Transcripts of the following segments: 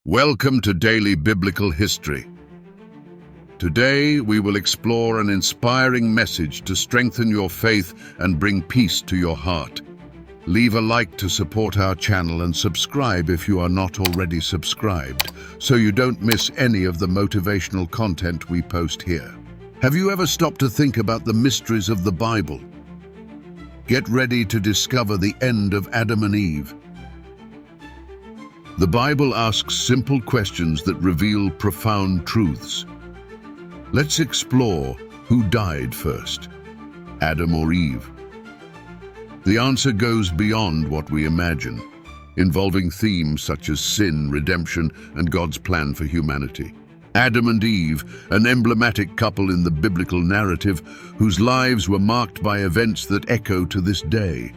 Welcome to Daily Biblical History. Today, we will explore an inspiring message to strengthen your faith and bring peace to your heart. Leave a like to support our channel and subscribe if you are not already subscribed, so you don't miss any of the motivational content we post here. Have you ever stopped to think about the mysteries of the Bible? Get ready to discover the end of Adam and Eve. The Bible asks simple questions that reveal profound truths. Let's explore who died first, Adam or Eve. The answer goes beyond what we imagine, involving themes such as sin, redemption, and God's plan for humanity. Adam and Eve, an emblematic couple in the biblical narrative, whose lives were marked by events that echo to this day.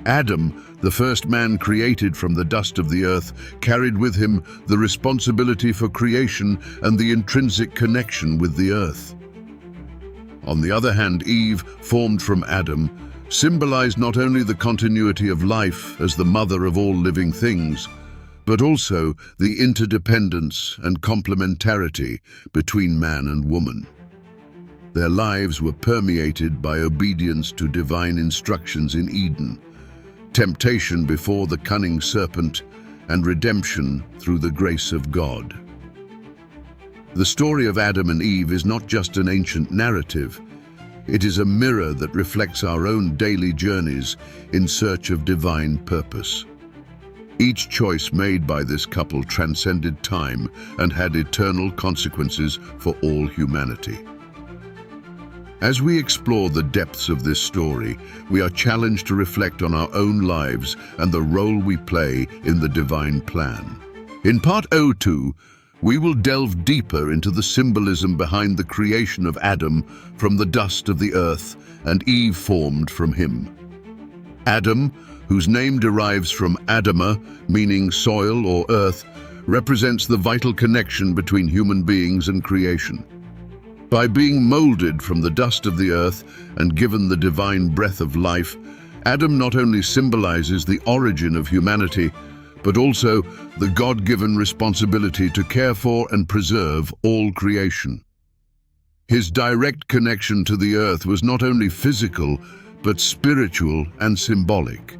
Adam, the first man created from the dust of the earth, carried with him the responsibility for creation and the intrinsic connection with the earth. On the other hand, Eve, formed from Adam, symbolized not only the continuity of life as the mother of all living things, but also the interdependence and complementarity between man and woman. Their lives were permeated by obedience to divine instructions in Eden, temptation before the cunning serpent, and redemption through the grace of God. The story of Adam and Eve is not just an ancient narrative. It is a mirror that reflects our own daily journeys in search of divine purpose. Each choice made by this couple transcended time and had eternal consequences for all humanity. As we explore the depths of this story, we are challenged to reflect on our own lives and the role we play in the divine plan. In Part 02, we will delve deeper into the symbolism behind the creation of Adam from the dust of the earth and Eve formed from him. Adam, whose name derives from Adama, meaning soil or earth, represents the vital connection between human beings and creation. By being molded from the dust of the earth and given the divine breath of life, Adam not only symbolizes the origin of humanity, but also the God-given responsibility to care for and preserve all creation. His direct connection to the earth was not only physical, but spiritual and symbolic.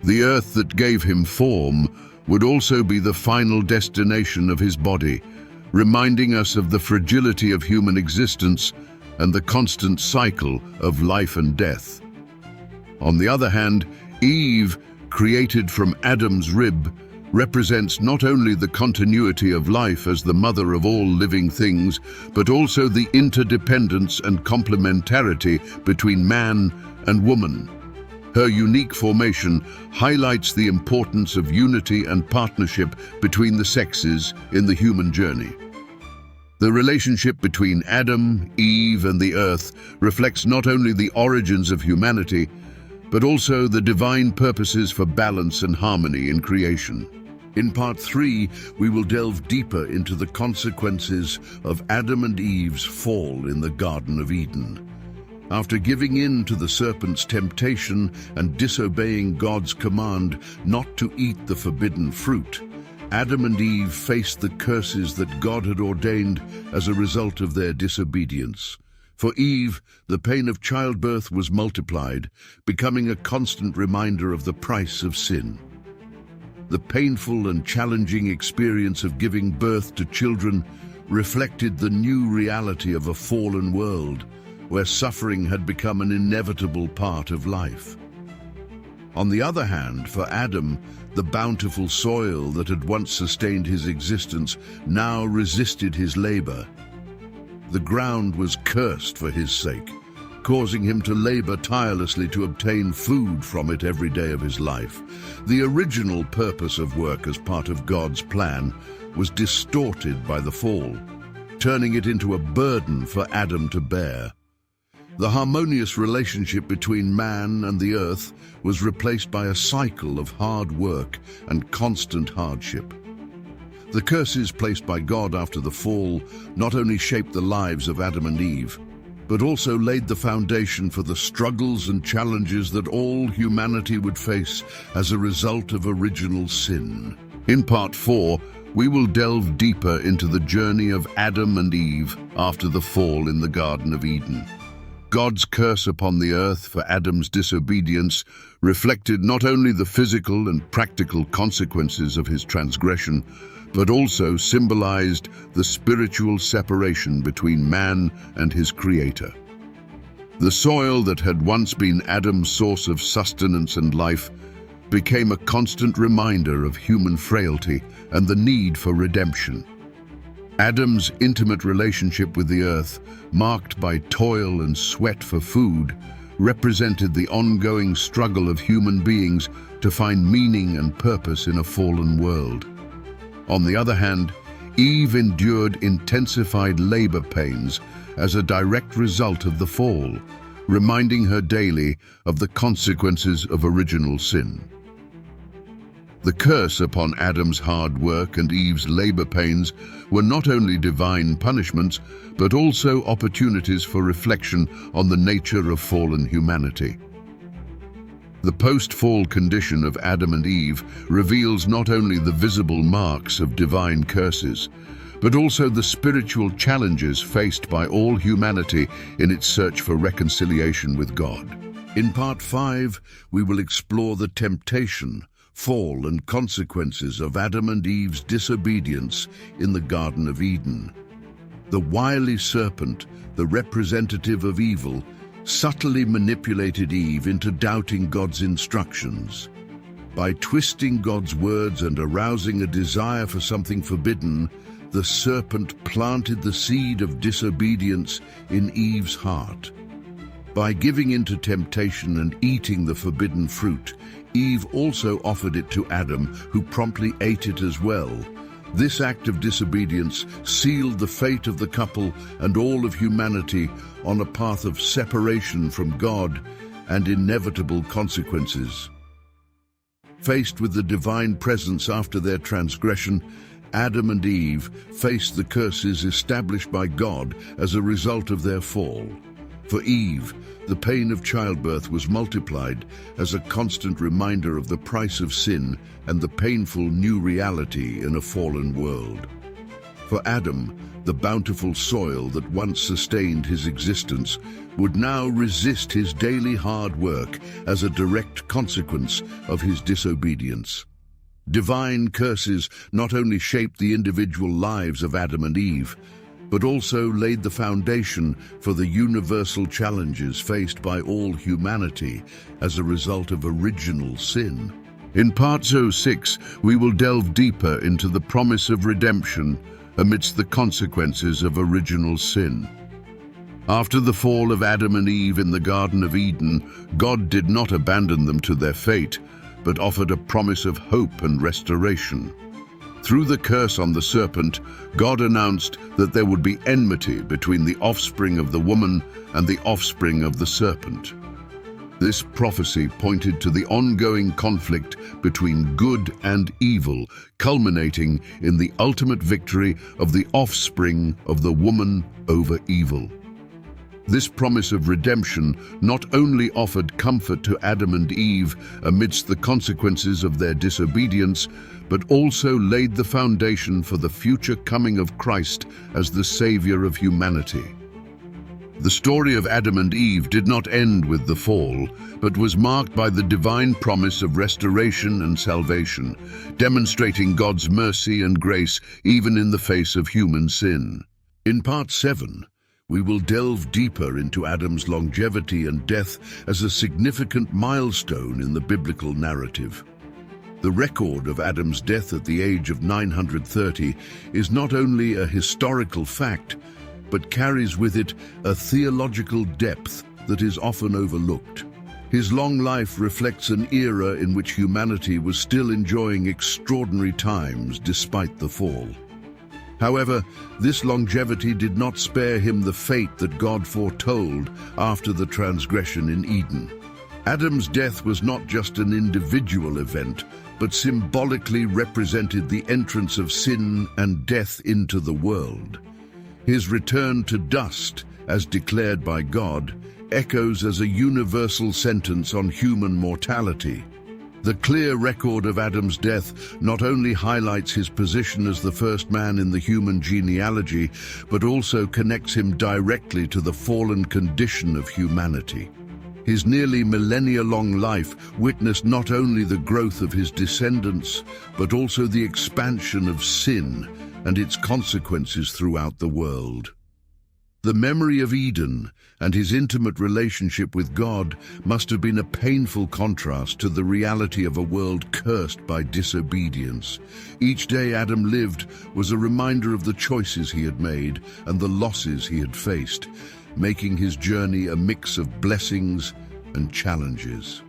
The earth that gave him form would also be the final destination of his body, reminding us of the fragility of human existence and the constant cycle of life and death. On the other hand, Eve, created from Adam's rib, represents not only the continuity of life as the mother of all living things, but also the interdependence and complementarity between man and woman. Her unique formation highlights the importance of unity and partnership between the sexes in the human journey. The relationship between Adam, Eve, and the earth reflects not only the origins of humanity, but also the divine purposes for balance and harmony in creation. In Part 3, we will delve deeper into the consequences of Adam and Eve's fall in the Garden of Eden. After giving in to the serpent's temptation and disobeying God's command not to eat the forbidden fruit, Adam and Eve faced the curses that God had ordained as a result of their disobedience. For Eve, the pain of childbirth was multiplied, becoming a constant reminder of the price of sin. The painful and challenging experience of giving birth to children reflected the new reality of a fallen world, where suffering had become an inevitable part of life. On the other hand, for Adam, the bountiful soil that had once sustained his existence now resisted his labor. The ground was cursed for his sake, causing him to labor tirelessly to obtain food from it every day of his life. The original purpose of work as part of God's plan was distorted by the fall, turning it into a burden for Adam to bear. The harmonious relationship between man and the earth was replaced by a cycle of hard work and constant hardship. The curses placed by God after the fall not only shaped the lives of Adam and Eve, but also laid the foundation for the struggles and challenges that all humanity would face as a result of original sin. In Part 4, we will delve deeper into the journey of Adam and Eve after the fall in the Garden of Eden. God's curse upon the earth for Adam's disobedience reflected not only the physical and practical consequences of his transgression, but also symbolized the spiritual separation between man and his Creator. The soil that had once been Adam's source of sustenance and life became a constant reminder of human frailty and the need for redemption. Adam's intimate relationship with the earth, marked by toil and sweat for food, represented the ongoing struggle of human beings to find meaning and purpose in a fallen world. On the other hand, Eve endured intensified labor pains as a direct result of the fall, reminding her daily of the consequences of original sin. The curse upon Adam's hard work and Eve's labor pains were not only divine punishments, but also opportunities for reflection on the nature of fallen humanity. The post-fall condition of Adam and Eve reveals not only the visible marks of divine curses, but also the spiritual challenges faced by all humanity in its search for reconciliation with God. In Part 5, we will explore the temptation, fall, and consequences of Adam and Eve's disobedience in the Garden of Eden. The wily serpent, the representative of evil, subtly manipulated Eve into doubting God's instructions. By twisting God's words and arousing a desire for something forbidden, the serpent planted the seed of disobedience in Eve's heart. By giving in to temptation and eating the forbidden fruit, Eve also offered it to Adam, who promptly ate it as well. This act of disobedience sealed the fate of the couple and all of humanity on a path of separation from God and inevitable consequences. Faced with the divine presence after their transgression, Adam and Eve faced the curses established by God as a result of their fall. For Eve, the pain of childbirth was multiplied as a constant reminder of the price of sin and the painful new reality in a fallen world. For Adam, the bountiful soil that once sustained his existence would now resist his daily hard work as a direct consequence of his disobedience. Divine curses not only shaped the individual lives of Adam and Eve, but also laid the foundation for the universal challenges faced by all humanity as a result of original sin. In Part 06, we will delve deeper into the promise of redemption amidst the consequences of original sin. After the fall of Adam and Eve in the Garden of Eden, God did not abandon them to their fate, but offered a promise of hope and restoration. Through the curse on the serpent, God announced that there would be enmity between the offspring of the woman and the offspring of the serpent. This prophecy pointed to the ongoing conflict between good and evil, culminating in the ultimate victory of the offspring of the woman over evil. This promise of redemption not only offered comfort to Adam and Eve amidst the consequences of their disobedience, but also laid the foundation for the future coming of Christ as the Savior of humanity. The story of Adam and Eve did not end with the fall, but was marked by the divine promise of restoration and salvation, demonstrating God's mercy and grace even in the face of human sin. In Part 7, we will delve deeper into Adam's longevity and death as a significant milestone in the biblical narrative. The record of Adam's death at the age of 930 is not only a historical fact, but carries with it a theological depth that is often overlooked. His long life reflects an era in which humanity was still enjoying extraordinary times despite the fall. However, this longevity did not spare him the fate that God foretold after the transgression in Eden. Adam's death was not just an individual event, but symbolically represented the entrance of sin and death into the world. His return to dust, as declared by God, echoes as a universal sentence on human mortality. The clear record of Adam's death not only highlights his position as the first man in the human genealogy, but also connects him directly to the fallen condition of humanity. His nearly millennia-long life witnessed not only the growth of his descendants, but also the expansion of sin and its consequences throughout the world. The memory of Eden and his intimate relationship with God must have been a painful contrast to the reality of a world cursed by disobedience. Each day Adam lived was a reminder of the choices he had made and the losses he had faced, making his journey a mix of blessings and challenges.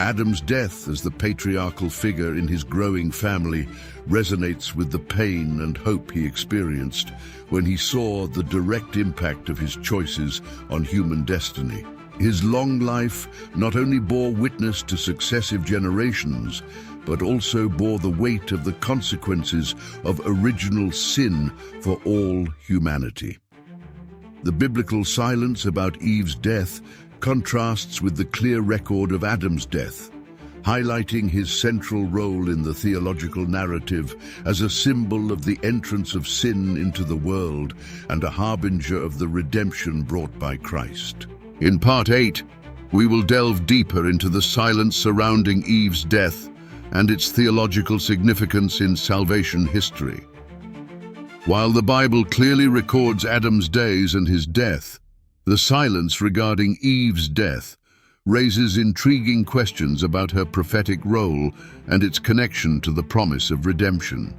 Adam's death as the patriarchal figure in his growing family resonates with the pain and hope he experienced when he saw the direct impact of his choices on human destiny. His long life not only bore witness to successive generations, but also bore the weight of the consequences of original sin for all humanity. The biblical silence about Eve's death contrasts with the clear record of Adam's death, highlighting his central role in the theological narrative as a symbol of the entrance of sin into the world and a harbinger of the redemption brought by Christ. In Part 8, we will delve deeper into the silence surrounding Eve's death and its theological significance in salvation history. While the Bible clearly records Adam's days and his death, the silence regarding Eve's death raises intriguing questions about her prophetic role and its connection to the promise of redemption.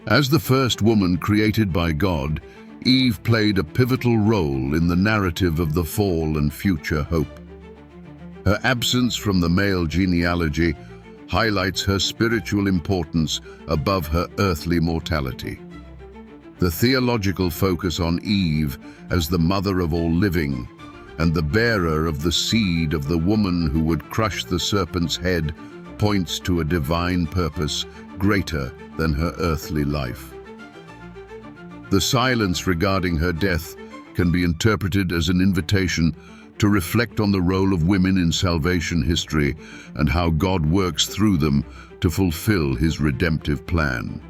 As the first woman created by God, Eve played a pivotal role in the narrative of the fall and future hope. Her absence from the male genealogy highlights her spiritual importance above her earthly mortality. The theological focus on Eve as the mother of all living and the bearer of the seed of the woman who would crush the serpent's head points to a divine purpose greater than her earthly life. The silence regarding her death can be interpreted as an invitation to reflect on the role of women in salvation history and how God works through them to fulfill his redemptive plan.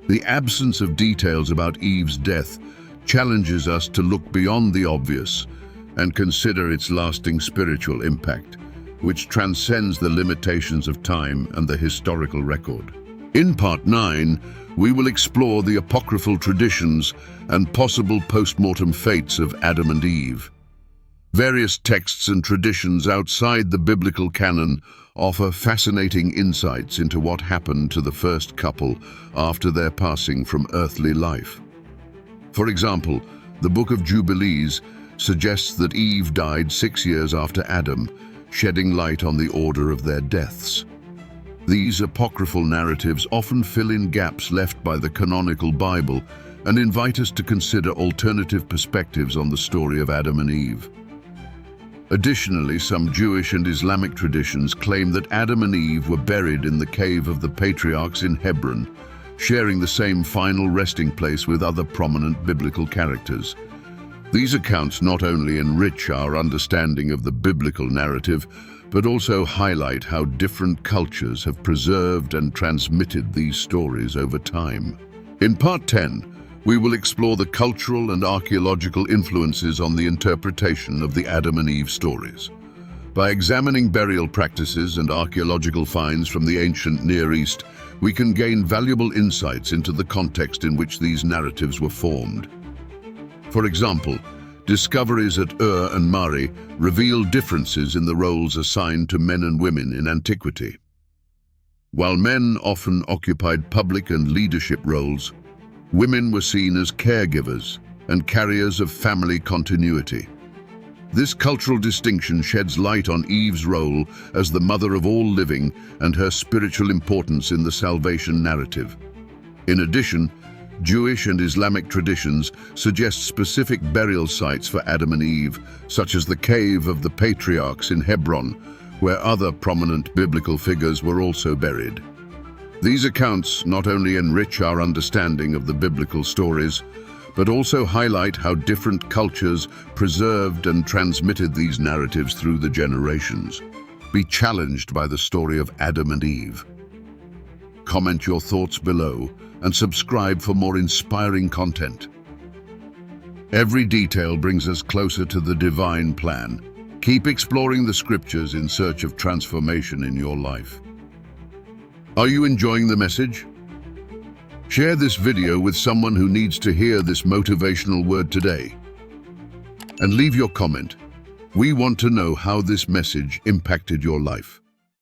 The absence of details about Eve's death challenges us to look beyond the obvious and consider its lasting spiritual impact, which transcends the limitations of time and the historical record. In Part 9, we will explore the apocryphal traditions and possible post-mortem fates of Adam and Eve. Various texts and traditions outside the biblical canon offer fascinating insights into what happened to the first couple after their passing from earthly life. For example, the Book of Jubilees suggests that Eve died 6 years after Adam, shedding light on the order of their deaths. These apocryphal narratives often fill in gaps left by the canonical Bible and invite us to consider alternative perspectives on the story of Adam and Eve. Additionally, some Jewish and Islamic traditions claim that Adam and Eve were buried in the cave of the patriarchs in Hebron, sharing the same final resting place with other prominent biblical characters. These accounts not only enrich our understanding of the biblical narrative, but also highlight how different cultures have preserved and transmitted these stories over time. In Part 10, we will explore the cultural and archaeological influences on the interpretation of the Adam and Eve stories. By examining burial practices and archaeological finds from the ancient Near East, we can gain valuable insights into the context in which these narratives were formed. For example, discoveries at Ur and Mari reveal differences in the roles assigned to men and women in antiquity. While men often occupied public and leadership roles, women were seen as caregivers and carriers of family continuity. This cultural distinction sheds light on Eve's role as the mother of all living and her spiritual importance in the salvation narrative. In addition, Jewish and Islamic traditions suggest specific burial sites for Adam and Eve, such as the cave of the patriarchs in Hebron, where other prominent biblical figures were also buried. These accounts not only enrich our understanding of the biblical stories, but also highlight how different cultures preserved and transmitted these narratives through the generations. Be challenged by the story of Adam and Eve. Comment your thoughts below and subscribe for more inspiring content. Every detail brings us closer to the divine plan. Keep exploring the scriptures in search of transformation in your life. Are you enjoying the message? Share this video with someone who needs to hear this motivational word today. And leave your comment. We want to know how this message impacted your life.